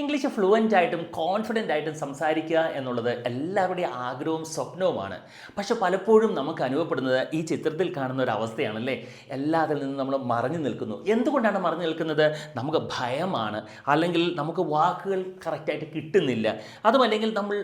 English fluent ആയിട്ടും confident ആയിട്ടും സംസാരിക്കുക എന്നുള്ളത് എല്ലാവരുടെയും ആഗ്രഹവും സ്വപ്നവുമാണ്. പക്ഷെ പലപ്പോഴും നമുക്ക് അനുഭവപ്പെടുന്നത് ഈ ചിത്രത്തിൽ കാണുന്ന ഒരു അവസ്ഥയാണല്ലേ. എല്ലാത്തിൽ നിന്നും നമ്മൾ മറഞ്ഞു നിൽക്കുന്നു. എന്തുകൊണ്ടാണ് മറഞ്ഞു നിൽക്കുന്നത്? നമുക്ക് ഭയമാണ്, അല്ലെങ്കിൽ നമുക്ക് വാക്കുകൾ കറക്റ്റായിട്ട് കിട്ടുന്നില്ല, അതുമല്ലെങ്കിൽ നമ്മൾ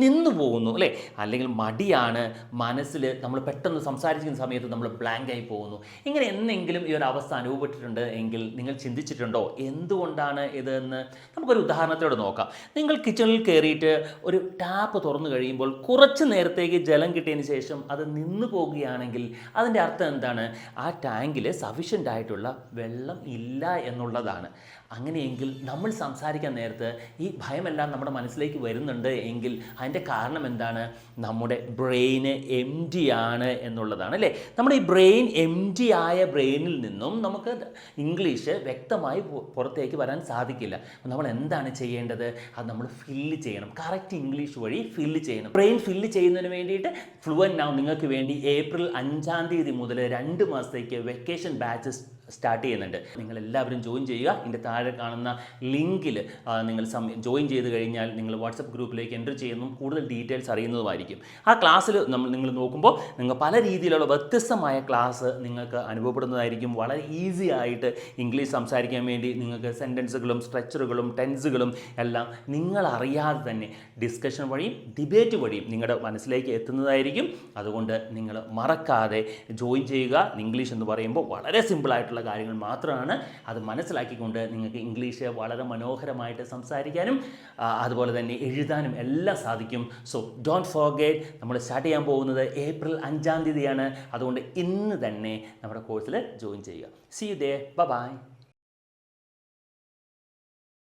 നിന്നു പോകുന്നു അല്ലേ, അല്ലെങ്കിൽ മടിയാണ്, മനസ്സിൽ നമ്മൾ പെട്ടെന്ന് സംസാരിക്കുന്ന സമയത്ത് നമ്മൾ ബ്ലാങ്കായി പോകുന്നു. ഇങ്ങനെ എന്തെങ്കിലും ഈ ഒരു അവസ്ഥ അനുഭവപ്പെട്ടിട്ടുണ്ട് എങ്കിൽ നിങ്ങൾ ചിന്തിച്ചിട്ടുണ്ടോ എന്തുകൊണ്ടാണ് ഇതെന്ന്? നമുക്കൊരു ഉദാഹരണത്തോടെ നോക്കാം. നിങ്ങൾ കിച്ചണിൽ കയറിയിട്ട് ഒരു ടാപ്പ് തുറന്നു കഴിയുമ്പോൾ കുറച്ച് നേരത്തേക്ക് ജലം കിട്ടിയതിന് ശേഷം അത് നിന്നു പോകുകയാണെങ്കിൽ അതിൻ്റെ അർത്ഥം എന്താണ്? ആ ടാങ്കിൽ സഫീഷ്യൻ്റ് ആയിട്ടുള്ള വെള്ളം ഇല്ല എന്നുള്ളതാണ്. അങ്ങനെയെങ്കിൽ നമ്മൾ സംസാരിക്കാൻ നേരത്ത് ഈ ഭയമെല്ലാം നമ്മുടെ മനസ്സിലേക്ക് വരുന്നുണ്ട് എങ്കിൽ അതിൻ്റെ കാരണം എന്താണ്? നമ്മുടെ ബ്രെയിന് എം ടി ആണ് എന്നുള്ളതാണ് അല്ലേ. നമ്മുടെ ഈ ബ്രെയിൻ എം ടി ആയ ബ്രെയിനിൽ നിന്നും നമുക്ക് ഇംഗ്ലീഷ് വ്യക്തമായി പുറത്തേക്ക് വരാൻ സാധിക്കില്ല. നമ്മൾ എന്താണ് ചെയ്യേണ്ടത്? അത് നമ്മൾ ഫില്ല് ചെയ്യണം. കറക്റ്റ് ഇംഗ്ലീഷ് വഴി ഫില്ല് ചെയ്യണം. ബ്രെയിൻ ഫില്ല് ചെയ്യുന്നതിന് വേണ്ടിയിട്ട് ഫ്ലുവൻ്റ് നൗ നിങ്ങൾക്ക് വേണ്ടി ഏപ്രിൽ 5 മുതൽ 2 മാസത്തേക്ക് വെക്കേഷൻ ബാച്ചസ് സ്റ്റാർട്ട് ചെയ്യുന്നുണ്ട്. നിങ്ങളെല്ലാവരും ജോയിൻ ചെയ്യുക. ഇതിൻ്റെ താഴെ കാണുന്ന ലിങ്കിൽ നിങ്ങൾ ജോയിൻ ചെയ്ത് കഴിഞ്ഞാൽ നിങ്ങൾ വാട്സപ്പ് ഗ്രൂപ്പിലേക്ക് എൻ്റർ ചെയ്യുന്നു കൂടുതൽ ഡീറ്റെയിൽസ് അറിയുന്നതുമായിരിക്കും. ആ ക്ലാസ്സിൽ നിങ്ങൾ നോക്കുമ്പോൾ നിങ്ങൾ പല രീതിയിലുള്ള വ്യത്യസ്തമായ ക്ലാസ് നിങ്ങൾക്ക് അനുഭവപ്പെടുന്നതായിരിക്കും. വളരെ ഈസി ആയിട്ട് ഇംഗ്ലീഷ് സംസാരിക്കാൻ വേണ്ടി നിങ്ങൾക്ക് സെൻറ്റൻസുകളും സ്ട്രക്ചറുകളും ടെൻസുകളും എല്ലാം നിങ്ങളറിയാതെ തന്നെ ഡിസ്കഷൻ വഴിയും ഡിബേറ്റ് വഴിയും നിങ്ങളുടെ മനസ്സിലേക്ക് എത്തുന്നതായിരിക്കും. അതുകൊണ്ട് നിങ്ങൾ മറക്കാതെ ജോയിൻ ചെയ്യുക. ഇംഗ്ലീഷ് എന്ന് പറയുമ്പോൾ വളരെ സിമ്പിളായിട്ടുള്ള കാര്യങ്ങൾ മാത്രമാണ്. അത് മനസ്സിലാക്കിക്കൊണ്ട് നിങ്ങൾക്ക് ഇംഗ്ലീഷ് വളരെ മനോഹരമായിട്ട് സംസാരിക്കാനും അതുപോലെ തന്നെ എഴുതാനും എല്ലാം സാധിക്കും. സോ ഡോണ്ട് ഫോർഗെറ്റ്, നമ്മൾ സ്റ്റാർട്ട് ചെയ്യാൻ പോകുന്നത് ഏപ്രിൽ 5 അതുകൊണ്ട് ഇന്ന് തന്നെ നമ്മുടെ കോഴ്സിൽ ജോയിൻ ചെയ്യുക. See you there. ബൈ.